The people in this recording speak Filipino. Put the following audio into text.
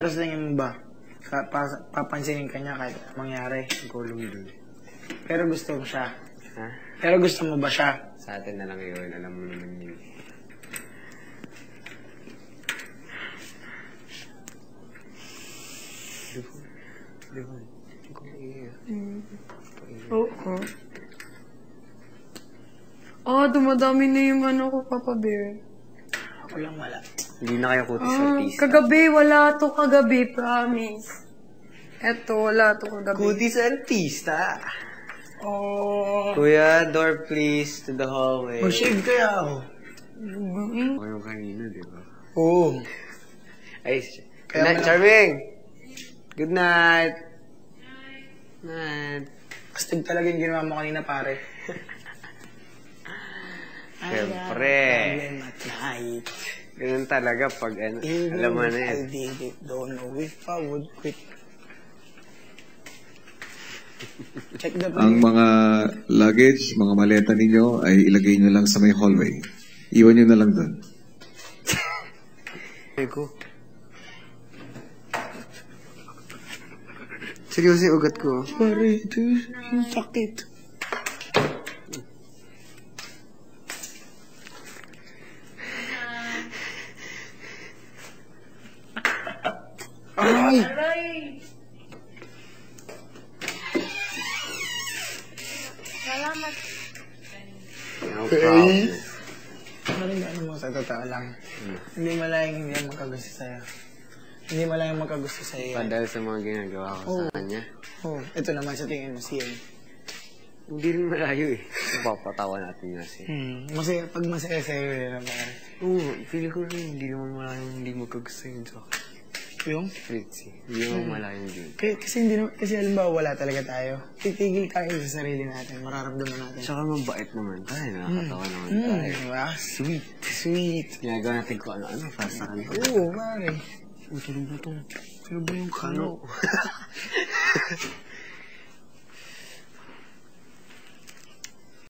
Pero sa tingin mo ba, papansinin ka niya kahit mangyari? Gulong dun. Pero gusto mo siya? Ha? Pero gusto mo ba siya? Sa atin na lang yun. Alam mo naman yun. Devon. Oo. Dumadami na yung ano ko, Papa Bear. Ako lang wala. Hindi na kayo kutis artista. Kagabi, wala to kagabi, promise. Eto, wala to kagabi. Kutis artista. Kuya, door please to the hallway. Shave kaya ako. O yung kanina, di ba? Oo. Ay, good night, Charming! Good night! Night. Astig talaga yung ginawa mo kanina, pare. Siyempre. Night. Ganun talaga pag ano. Alam mo na yan. I did it, don't know if I would quit. Check the Ang mga luggage, mga maleta ninyo ay ilagay nyo lang sa may hallway. Iwan nyo na lang doon. Ego. Seryoso yung ugat ko. Pare, ito yung sakit. Aray! Salamat. No problem. Parang ano mo sa totoo lang. Hindi malayang hindi ang magkagusto sa'yo. Hindi malayang magkagusto sa'yo. Dahil sa mga ginagawa ko sa kanya. Ito naman sa tingin mo siya. Hindi rin malayo eh. Napapatawa natin nga siya. Masaya, pag masaya sa'yo yun naman. Oo, feel ko rin hindi naman malayong hindi magkagusto yun sa akin. Yung? Fritzy, hindi naman malayong din. Kasi hindi naman, kasi halimbawa wala talaga tayo. Titigil tayo sa sarili natin, mararamdaman natin. Tsaka mabait naman tayo, nakakatawa naman tayo. Diba? Sweet, sweet. Ginagawa natin kung ano-ano para sa kanila. Oo, pare. Tulog na to. Ano ba yung kano?